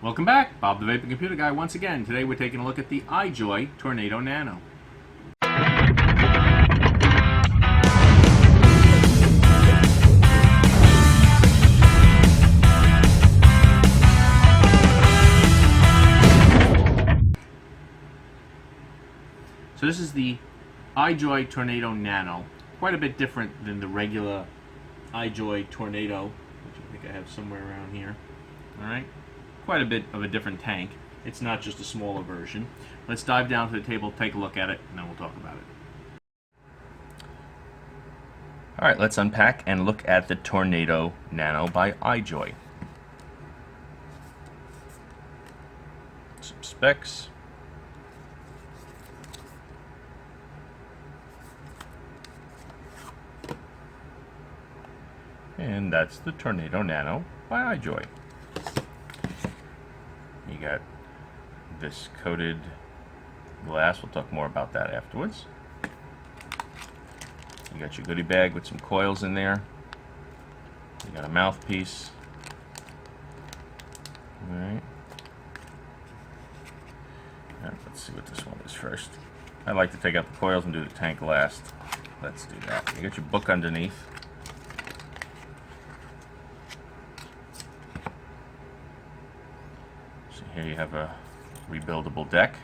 Welcome back, Bob the Vaping Computer Guy once again. Today we're taking a look at the iJoy Tornado Nano. So this is the iJoy Tornado Nano. Quite a bit different than the regular iJoy Tornado, which I think I have somewhere around here. Alright? Quite a bit of a different tank. It's not just a smaller version. Let's dive down to the table, take a look at it, and then we'll talk about it. Alright, let's unpack and look at the Tornado Nano by iJoy. Some specs. And that's the Tornado Nano by iJoy. You got this coated glass. We'll talk more about that afterwards. You got your goodie bag with some coils in there. You got a mouthpiece. Alright. Let's see what this one is first. I like to take out the coils and do the tank last. Let's do that. You got your book underneath. So here you have a rebuildable deck.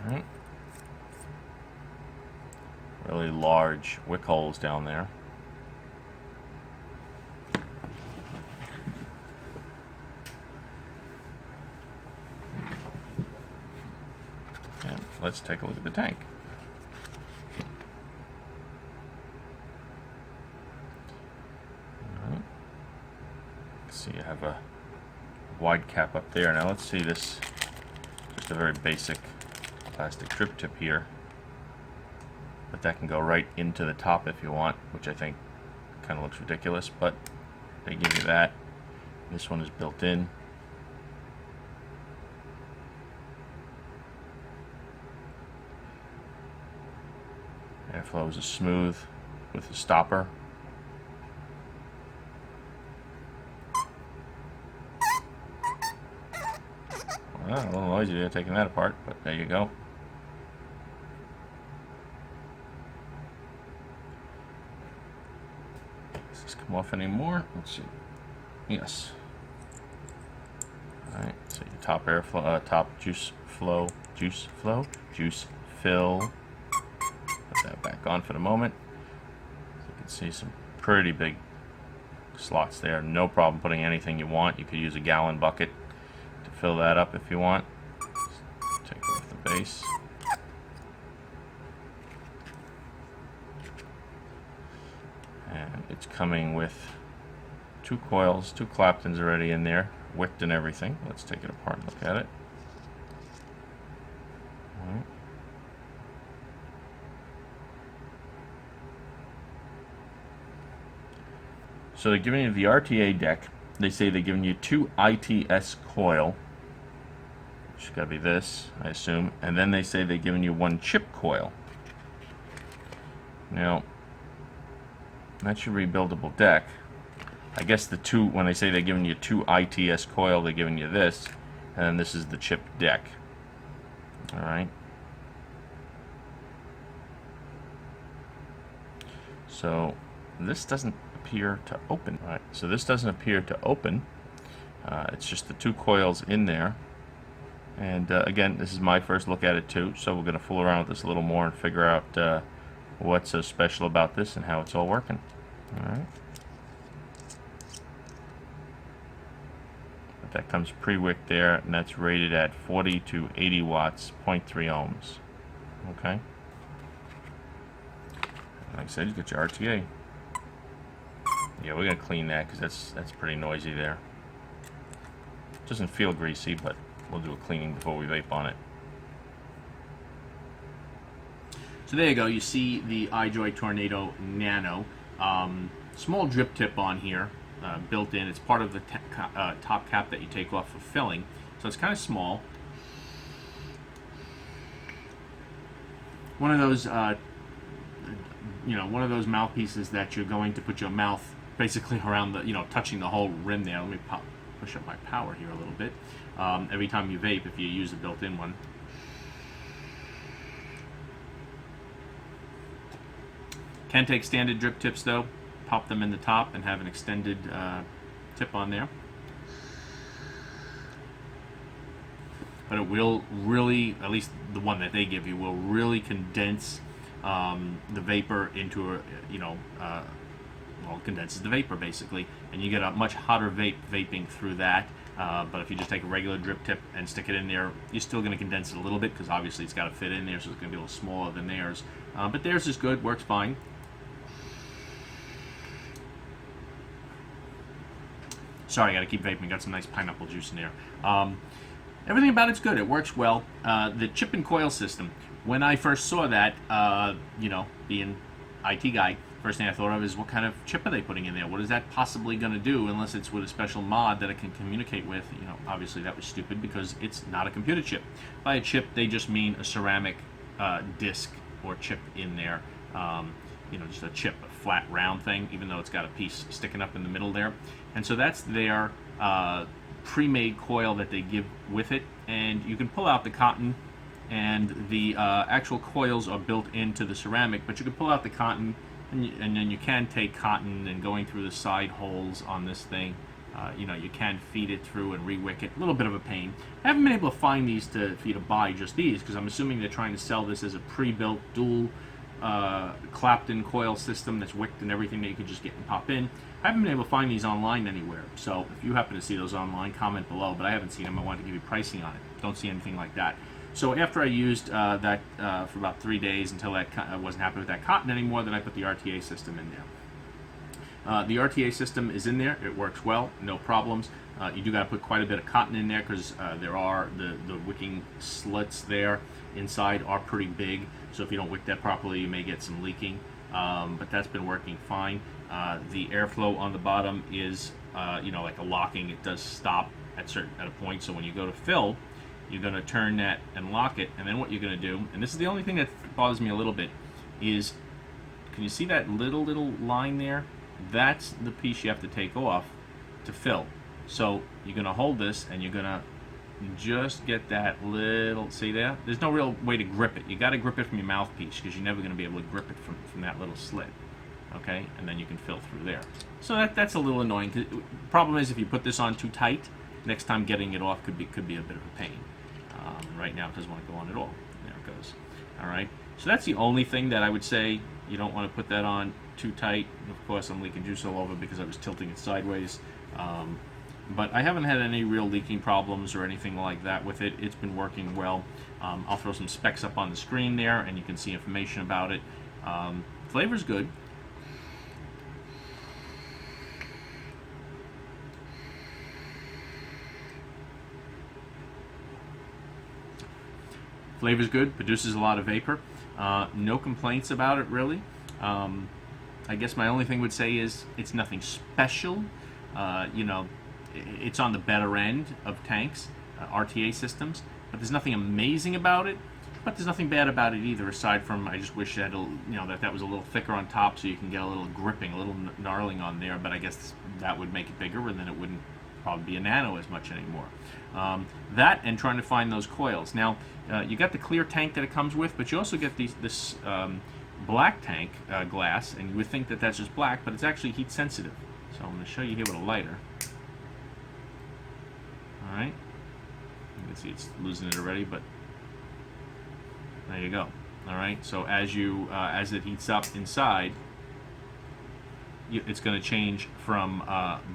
Alright. Really large wick holes down there. And let's take a look at the tank. See, you have a wide cap up there. Now let's see this, just a very basic plastic drip tip here, but that can go right into the top if you want, which I think kind of looks ridiculous, but they give you that. This one is built in. Airflow is smooth with the stopper. Well, a little noisy there taking that apart, but there you go. Does this come off anymore? Let's see. Yes. Alright, so your top airflow, top juice fill. Put that back on for the moment. So you can see some pretty big slots there. No problem putting anything you want. You could use a gallon bucket to fill that up if you want. Just take off the base. And it's coming with two coils, two Claptons already in there, wicked and everything. Let's take it apart and look at it. All right. So they're giving you the RTA deck. They say they're giving you two ITS coil, which has got to be this, I assume, and then they say they're giving you one chip coil. Now, that's your rebuildable deck. I guess the two, when they say they're giving you two ITS coil, they're giving you this, and then this is the chip deck. All right. So this doesn't appear to open. All right. So this doesn't appear to open. It's just the two coils in there. And again, this is my first look at it too, so we're going to fool around with this a little more and figure out what's so special about this and how it's all working. All right. But that comes pre-wicked there, and that's rated at 40 to 80 watts, 0.3 ohms. Okay. Like I said, you get your RTA. Yeah, we're gonna clean that because that's pretty noisy there. Doesn't feel greasy, but we'll do a cleaning before we vape on it. So there you go. You see the iJoy Tornado Nano. Small drip tip on here, built in. It's part of the top cap that you take off for filling. So it's kind of small. one of those one of those mouthpieces that you're going to put your mouth basically around the, touching the whole rim there. Let me push up my power here a little bit. Every time you vape, if you use a built-in one. Can take standard drip tips though, pop them in the top and have an extended tip on there. But it will really, at least the one that they give you, will really condense the vapor into well, it condenses the vapor basically, and you get a much hotter vaping through that. But if you just take a regular drip tip and stick it in there, you're still going to condense it a little bit because obviously it's got to fit in there, so it's going to be a little smaller than theirs. But theirs is good, works fine. Sorry, I got to keep vaping. Got some nice pineapple juice in there. Everything about it's good. It works well. The chip and coil system. When I first saw that, being IT guy, first thing I thought of is what kind of chip are they putting in there? What is that possibly going to do unless it's with a special mod that it can communicate with? Obviously that was stupid because it's not a computer chip. By a chip, they just mean a ceramic disc or chip in there. Just a chip, a flat round thing, even though it's got a piece sticking up in the middle there. And so that's their pre-made coil that they give with it. And you can pull out the cotton, and the actual coils are built into the ceramic, but you can pull out the cotton, and then you can take cotton and going through the side holes on this thing, you can feed it through and re-wick it. A little bit of a pain. I haven't been able to find these for you to buy just these, because I'm assuming they're trying to sell this as a pre-built dual Clapton coil system that's wicked and everything that you can just get and pop in. I haven't been able to find these online anywhere, so if you happen to see those online, comment below, but I haven't seen them. I wanted to give you pricing on it. Don't see anything like that. So after I used that for about 3 days until I wasn't happy with that cotton anymore, then I put the RTA system in there. The RTA system is in there. It works well, no problems. You do got to put quite a bit of cotton in there because there are the wicking slits there inside are pretty big. So if you don't wick that properly, you may get some leaking. But that's been working fine. The airflow on the bottom is, like a locking. It does stop at a point. So when you go to fill, you're going to turn that and lock it. And then what you're going to do, and this is the only thing that bothers me a little bit, is can you see that little line there? That's the piece you have to take off to fill. So you're going to hold this and you're going to just get that little, see there? There's no real way to grip it. You got to grip it from your mouthpiece because you're never going to be able to grip it from that little slit. Okay, and then you can fill through there. So that's a little annoying. The problem is if you put this on too tight, next time getting it off could be a bit of a pain. Right now it doesn't want to go on at all. There it goes. All right. So that's the only thing that I would say. You don't want to put that on too tight. Of course, I'm leaking juice all over because I was tilting it sideways. But I haven't had any real leaking problems or anything like that with it. It's been working well. I'll throw some specs up on the screen there, and you can see information about it. Flavor's good. Flavor's good, produces a lot of vapor. No complaints about it, really. I guess my only thing would say is it's nothing special. It's on the better end of tanks, RTA systems, but there's nothing amazing about it. But there's nothing bad about it either, aside from I just wish that that was a little thicker on top, so you can get a little gripping, a little gnarling on there. But I guess that would make it bigger, and then it wouldn't probably be a nano as much anymore. That and trying to find those coils. Now you got the clear tank that it comes with, but you also get this black tank glass, and you would think that that's just black, but it's actually heat sensitive. So I'm going to show you here with a lighter. All right, you can see it's losing it already, but there you go. All right, so as it heats up inside, it's going to change from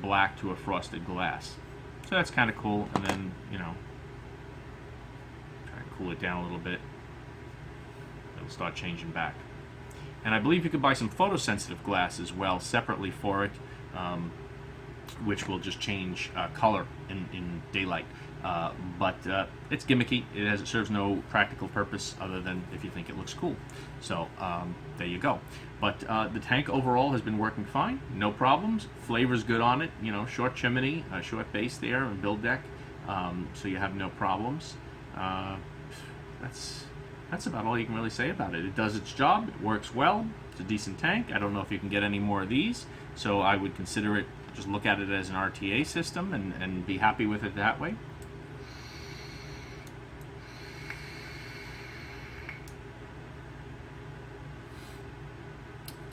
black to a frosted glass. So that's kind of cool. And then try to cool it down a little bit. It'll start changing back. And I believe you could buy some photosensitive glass as well separately for it, which will just change color in daylight. But it's gimmicky. It serves no practical purpose other than if you think it looks cool. So there you go. But the tank overall has been working fine, no problems. Flavor's good on it. Short chimney, short base there, and build deck. So you have no problems. That's that's about all you can really say about it. It does its job. It works well. It's a decent tank. I don't know if you can get any more of these, so I would consider it, just look at it as an RTA system and be happy with it that way.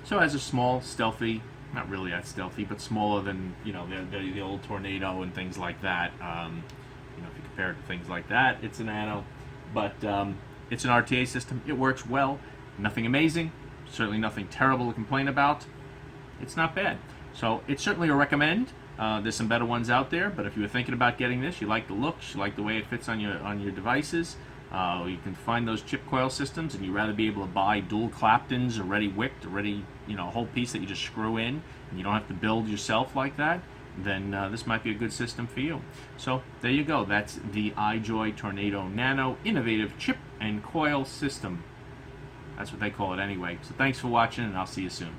So as a small, stealthy, not really that stealthy, but smaller than, you know, the old Tornado and things like that. You know, if you compare it to things like that, it's a Nano, but it's an RTA system. It works well. Nothing amazing, certainly nothing terrible to complain about. It's not bad. So it's certainly a recommend. There's some better ones out there, but if you were thinking about getting this, you like the looks, you like the way it fits on your devices, you can find those chip coil systems, and you'd rather be able to buy dual Claptons already wicked, already, you know, a whole piece that you just screw in, and you don't have to build yourself like that, then this might be a good system for you. So there you go. That's the iJoy Tornado Nano Innovative Chip and Coil System. That's what they call it anyway. So thanks for watching, and I'll see you soon.